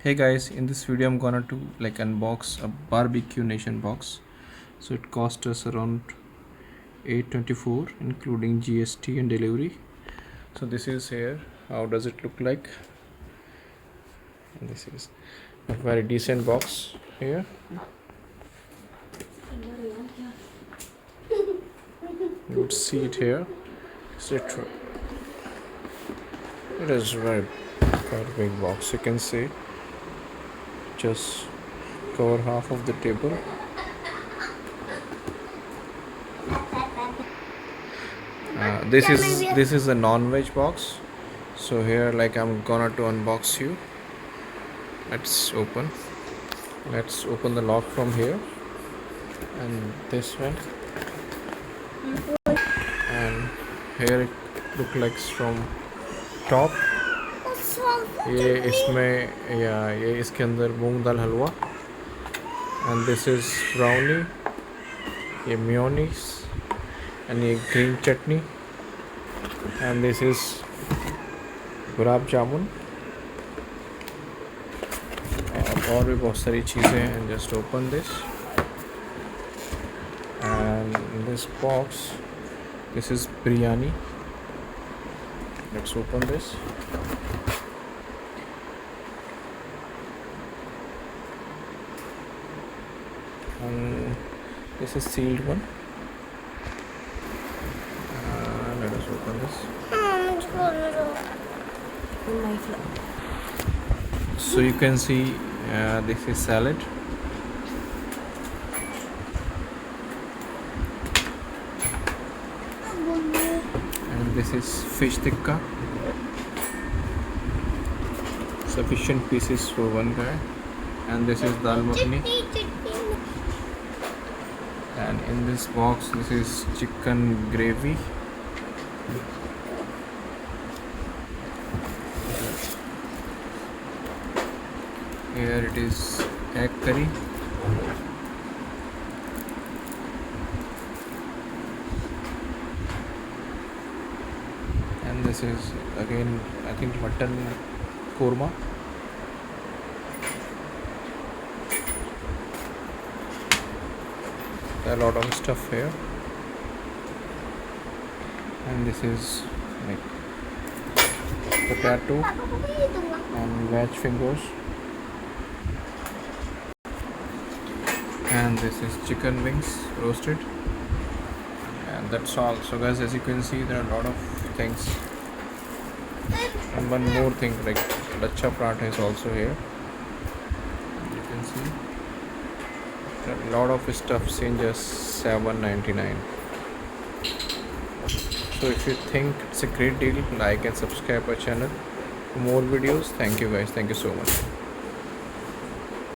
Hey guys, in this video I'm gonna do unbox a barbecue nation box. So it cost us around 824 including GST and delivery. So this is here. How does it look like? And this is a very decent box here. You would see it here. Etc. It is very quite big box. You can see just cover half of the table. This is a non-veg box. So here I'm gonna to unbox you. Let's open the lock from here, and this one, and here it look like from top. ये इसमें या ये इसके अंदर मूंग दाल हलवा, and this is brownie, ये mayonnaise, and ये green chutney, and this is gulab jamun और भी बहुत सारी चीज़ें हैं. Just open this, and in this box this is biryani. Let's open this. And this is sealed one. Let us open this. So you can see this is salad, and this is fish tikka. Sufficient pieces for one guy. And this is dal makhani. And in this box this is chicken gravy. Here it is egg curry. And this is again I think mutton korma. There are a lot of stuff here. And this is like potato and veg fingers. And this is chicken wings roasted. And that's all. So guys, as you can see, there are a lot of things. And one more thing, like lachha paratha is also here. You can see there are a lot of stuffs in just $7.99. So if you think it's a great deal, like and subscribe our channel for more videos. Thank you guys. Thank you so much.